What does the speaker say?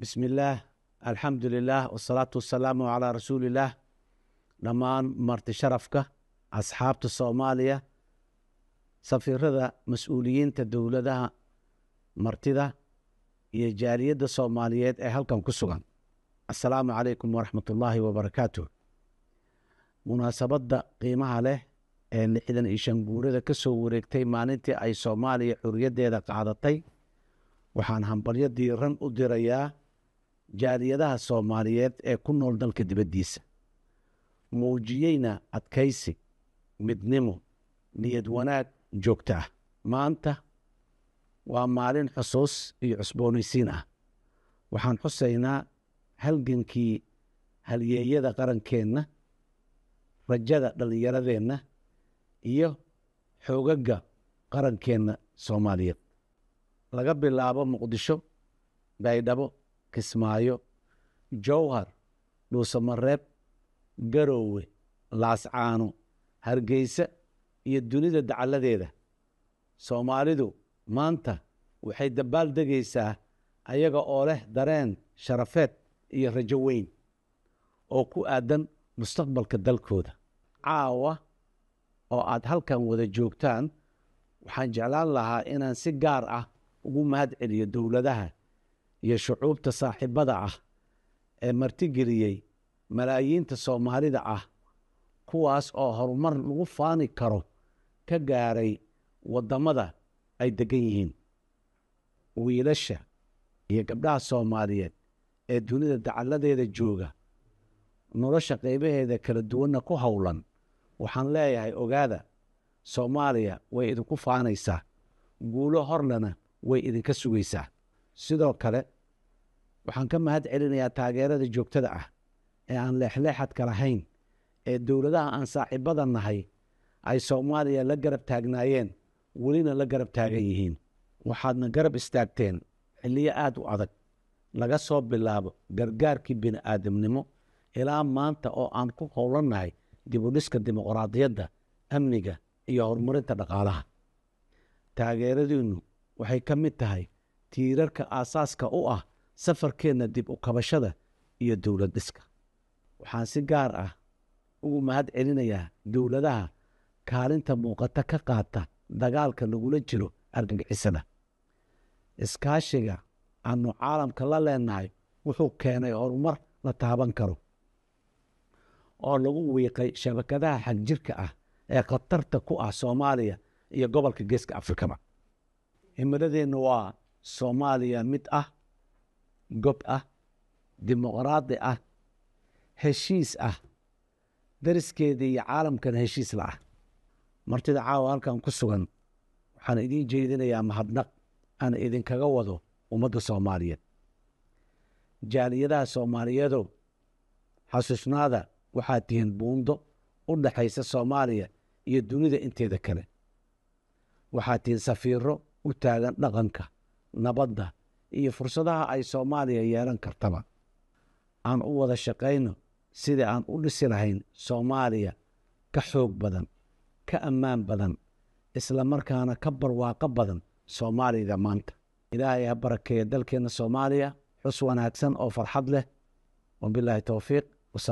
بسم الله الحمد لله والصلاة والسلام على رسول الله dhammaan marti sharafka asxaabta Soomaaliya safiirada mas'uuliyiinta dowladaha martida iyo jaaliyadda Soomaaliyeed ee halkan ku sugan assalaamu calaykum waraxmatullaahi wabarakaatuh munaasabadda qiimaha leh ee 65 guurada ka soo wareegtay maalintii ay Soomaaliya xurriyaddeeda qaadatay waxaan hambalyo diiran u dirayaa jaaliyadaha Soomaaliyeed ee ku nool dalka dibaddiisa muujiyeyna adkaysi midnimo niyad wanaag joogto ah maanta waa maalin xusuus iyo cusboonaysiin ah waxaan xusaynaa halgankii halyeeyada qarankeenna rajada dhallinyaradeenna iyo xoogagga qarankeenna Soomaaliyeed laga bilaabo Muqdisho Baydhabo Kismaayo Jowhar Dhuusamareeb Garowe Laascaano Hargeysa iyo dunida dacaladeeda Soomaalidu maanta waxay dabaal degaysaa ayaga oo leh dareen sharafeed iyo rajo weyn oo ku aadan mustaqbalka dalkooda caawa oo aad halkan wada joogtaan waxaan jeclaan lahaa inaan si gaar ah ugu mahadceliyo dowladaha iyo shucuubta saaxiibada ah ee martigeliyey malaayiinta Soomaalida ah kuwaas oo horumar lagu faani karo ka gaaray wadamada ay degan yihiin wiilasha iyo gabdhaha Soomaaliyeed ee dunida dacaladeeda jooga nolosha qaybaheeda kala duwanna ku howlan waxaan leeyahay ogaada Soomaaliya way idinku faanaysaa guulo horlana way idinka sugaysaa sidoo kale waxaan ka mahadcelinayaa taageerada joogtada ah ee aan leexleexadka lahayn ee dowladaha aan saaxiibada nahay ay Soomaaliya la garab taagnaayeen welina la garab taagan yihiin waxaadna garab istaagteen xilliyo aad u adag laga soo bilaabo gargaarkii bini'aadamnimo ilaa maanta oo aan ku howlannahay dib u dhiska dimuqraadiyadda amniga iyo horumarinta dhaqaalaha taageeradiinnu waxay ka mid tahay tiirarka aasaaska u ah safarkeenna dib u kabashada iyo dowlad dhiska waxaan si gaar ah ugu mahadcelinayaa dowladaha kaalinta muuqata ka qaata dagaalka lagula jiro argagixisada iskaashiga aanu caalamka la leenahay wuxuu keenay horumar la taaban karo oo lagu wiiqay shabakadaha xagjirka ah ee khatarta ku ah Soomaaliya iyo gobolka Geeska Afrikaba himiladeennu waa Soomaaliya mid ah gob ah dimuqraadi ah heshiis ah dariskeeda iyo caalamkan heshiis la ah martida caawa halkan ku sugan waxaan idiin jeedinayaa mahadnaq aan idinkaga wado ummadda Soomaaliyeed jaaliyadaha Soomaaliyeedow xasuusnaada waxaad tihiin buundo u dhaxaysa Soomaaliya iyo dunida inteeda kale waxaad tihiin safiiro u taagan dhaqanka nabadda iyo fursadaha ay Soomaaliya yeelan kartaba aan u wada shaqayno sidii aan u dhisi lahayn Soomaaliya ka xoog badan ka ammaan badan isla markaana ka barwaaqo badan Soomaalida maanta ilaahay ha barakeeyo dalkeena Soomaaliya xus wanaagsan oo farxad leh wabillahi tawfiiq